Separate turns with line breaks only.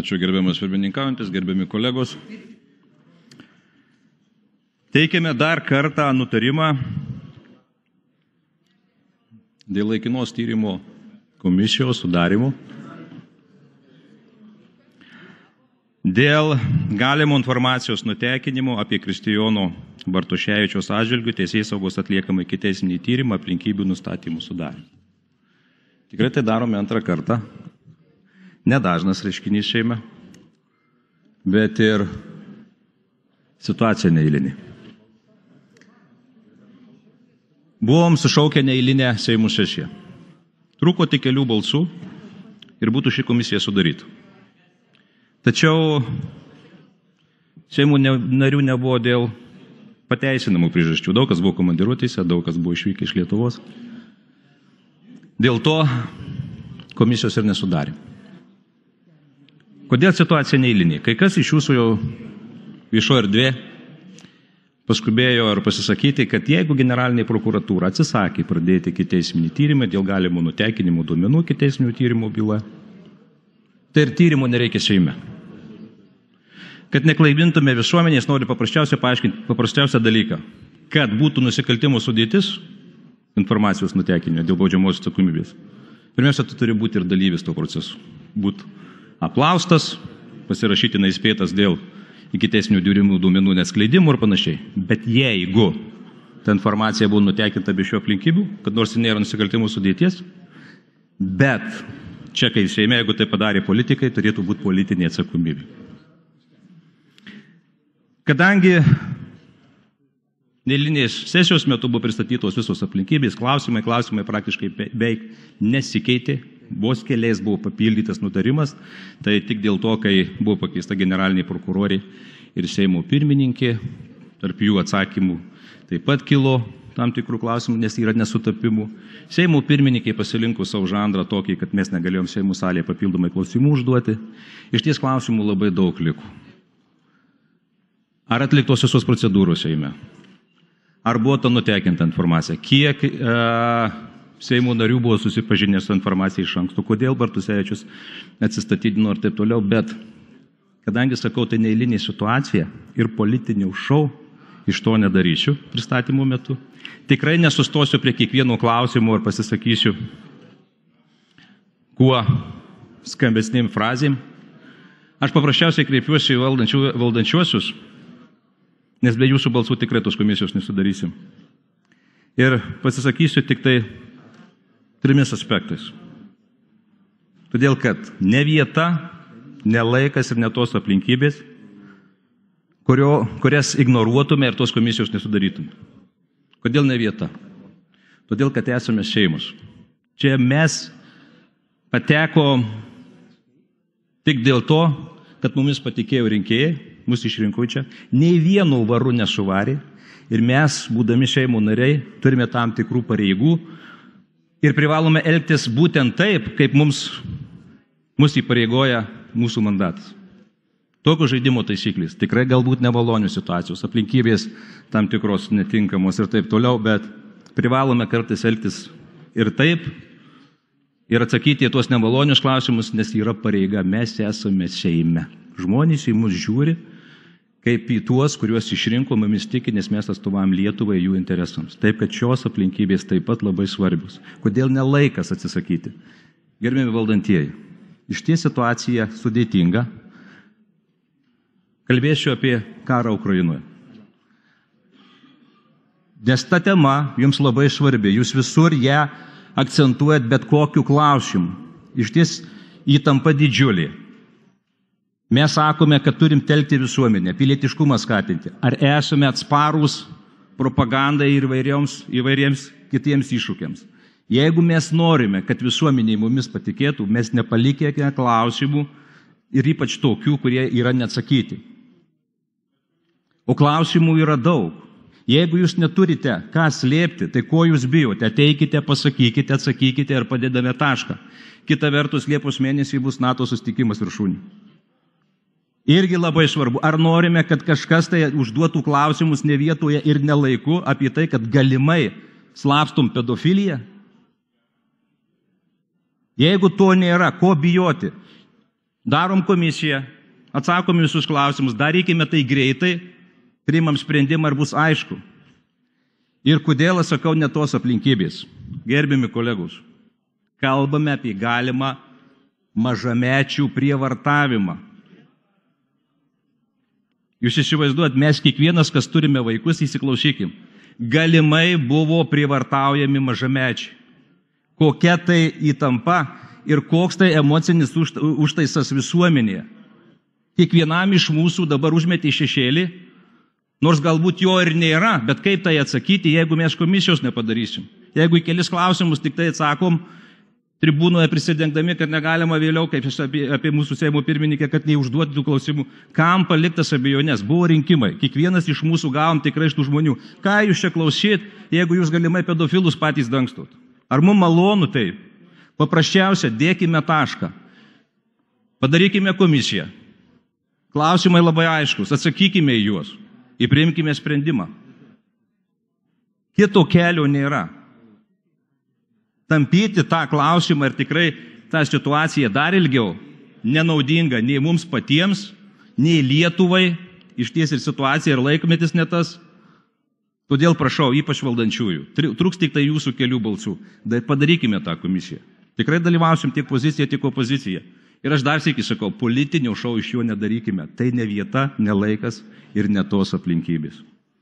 Ačiū gerbiamas pirmininkaujantis, gerbiami kolegos. Teikiame dar kartą nutarimą dėl laikinos tyrimo komisijos sudarimo, dėl galimo informacijos nutekinimo apie Kristijono Bartoševičiaus atžvilgiu teisėsaugos atliekamą ikiteisminį tyrimą aplinkybių nustatymų sudarimą. Tikrai tai darome antrą kartą. Nedažnas reiškinys Seime, bet ir situacija neeilinė. Buvom sušaukę neeilinę Seimo sesiją. Trūko tik kelių balsų ir būtų ši komisija sudaryta. Tačiau Seimo narių nebuvo dėl pateisinamų priežasčių. Daug kas buvo komandiruotėse, daug kas buvo išvykę iš Lietuvos. Dėl to komisijos ir nesudarė. Kodėl situacija neeilinė? Kai kas iš jūsų jau viešo erdvė paskubėjo ir pasisakyti, kad jeigu generalinė prokuratūra atsisakė pradėti ikiteisminį tyrimą dėl galimų nutekinimų duomenų ikiteisminio tyrimo byla, tai ir tyrimo nereikia Seime. Kad neklaidintume visuomenės, noriu paprasčiausiai paaiškinti paprasčiausią dalyką, kad būtų nusikaltimo sudėtis informacijos nutekinimo dėl baudžiamosios atsakomybės. Pirmiausia, tu turi būti ir dalyvis to proceso. Būti aplaustas, pasirašytinai įspėtas dėl ikiteisminių tyrimų duomenų neatskleidimų ir panašiai. Bet jeigu ta informacija buvo nutekinta be šių aplinkybių, kad nors nėra nusikaltimų sudėties, bet čia, kai Seime, jeigu tai padarė politikai, turėtų būti politinė atsakomybė. Kadangi neeilinės sesijos metu buvo pristatytos visos aplinkybės, klausimai praktiškai beveik nesikeitė, vos keliais buvo papildytas nutarimas, tai tik dėl to, kai buvo pakeista generalinė prokurorė ir Seimo pirmininkė, tarp jų atsakymų taip pat kilo tam tikrų klausimų, nes yra nesutapimų. Seimo pirmininkė pasirinko savo žanrą tokį, kad mes negalėjom Seimo salėje papildomai klausimų užduoti. Iš ties klausimų labai daug liko. Ar atliktos visos procedūros Seime? Ar buvo ta nutekinta informacija? Kiek Seimo narių buvo susipažinęs su informacija iš anksto? Kodėl Bartoševičius atsistatydino ir taip toliau? Bet kadangi, sakau, tai neeilinė situacija ir politinių šou, iš to nedarysiu pristatymų metu. Tikrai nesustosiu prie kiekvieno klausimo ir pasisakysiu kuo skambesnėm frazėm. Aš paprasčiausiai kreipiuosi į valdančiuosius, nes be jūsų balsų tikrai tos komisijos nesudarysim. Ir pasisakysiu tik tai 3 aspektais. Todėl, kad ne vieta, ne laikas ir ne tos aplinkybės, kurias ignoruotume ir tos komisijos nesudarytume. Kodėl ne vieta? Todėl, kad esame šeimos. Čia mes pateko tik dėl to, kad mumis patikėjo rinkėjai, mus išrinko čia, nei vienu varu nesuvarė ir mes, būdami Seimo nariai, turime tam tikrų pareigų ir privalome elgtis būtent taip, kaip mus įpareigoja mūsų mandatas. Tokios žaidimo taisyklės, tikrai galbūt nemalonių situacijos, aplinkybės tam tikros netinkamos ir taip toliau, bet privalome kartais elgtis ir taip ir atsakyti į tuos nemalonius klausimus, nes yra pareiga, mes esame Seime. Žmonės į mus žiūri kaip į tuos, kuriuos išrinko, mumis tiki, nes mes atstovaujam Lietuvai jų interesams. Taip, kad šios aplinkybės taip pat labai svarbios. Kodėl ne laikas atsisakyti? Gerbiami valdantieji, iš ties situacija sudėtinga. Kalbėsiu apie karą Ukrainoje. Nes ta tema jums labai svarbi. Jūs visur ją akcentuojat bet kokiu klausimu. Iš ties įtampa didžiulė. Mes sakome, kad turim telkti visuomenę, pilietiškumą skatinti. Ar esame atsparūs propagandai ir įvairiems kitiems iššūkiams? Jeigu mes norime, kad visuomeniai mumis patikėtų, mes nepalikėme klausimų ir ypač tokių, kurie yra neatsakyti. O klausimų yra daug. Jeigu jūs neturite ką slėpti, tai ko jūs bijote? Ateikite, pasakykite, atsakykite ir padedame tašką. Kita vertus, Liepos mėnesį bus NATO susitikimas viršūnė. Irgi labai svarbu, ar norime, kad kažkas tai užduotų klausimus ne vietoje ir ne laiku apie tai, kad galimai slapstum pedofiliją? Jeigu to nėra, ko bijoti? Darom komisiją, atsakom visus klausimus, darykime tai greitai, priimam sprendimą ir bus aišku. Ir kodėl aš sakau ne tos aplinkybės. Gerbiami kolegos, kalbame apie galimą mažamečių prievartavimą. Jūs įsivaizduojat, mes kiekvienas, kas turime vaikus, įsiklausykim, galimai buvo prievartaujami mažamečiai. Kokia tai įtampa ir koks tai emocinis užtaisas visuomenėje. Kiekvienam iš mūsų dabar užmetė šešėlį, nors galbūt jo ir nėra, bet kaip tai atsakyti, jeigu mes komisijos nepadarysim. Jeigu į kelis klausimus tik tai atsakom, tribūnoje prisidengdami, kad negalima vėliau, kaip apie mūsų Seimo pirmininkę, kad neužduoti tų klausimų. Kam paliktas abejonės? Buvo rinkimai. Kiekvienas iš mūsų gavom tikrai iš tų žmonių. Ką jūs čia klausyt, jeigu jūs galimai pedofilus patys dangstot? Ar mums malonu taip? Paprasčiausia, dėkime tašką. Padarykime komisiją. Klausimai labai aiškus. Atsakykime į juos. Ir priimkime sprendimą. Kito kelio nėra. Tampyti tą klausimą ir tikrai tą situaciją dar ilgiau nenaudinga nei mums patiems, nei Lietuvai, išties ir situacija ir laikmetis ne tas. Todėl prašau, ypač valdančiųjų, trūks tik tai jūsų kelių balsų. Padarykime tą komisiją. Tikrai dalyvausim tiek pozicija, tiek opozicija. Ir aš dar sėki sakau, politinio šou iš jo nedarykime. Tai ne vieta, ne laikas ir ne tos aplinkybės.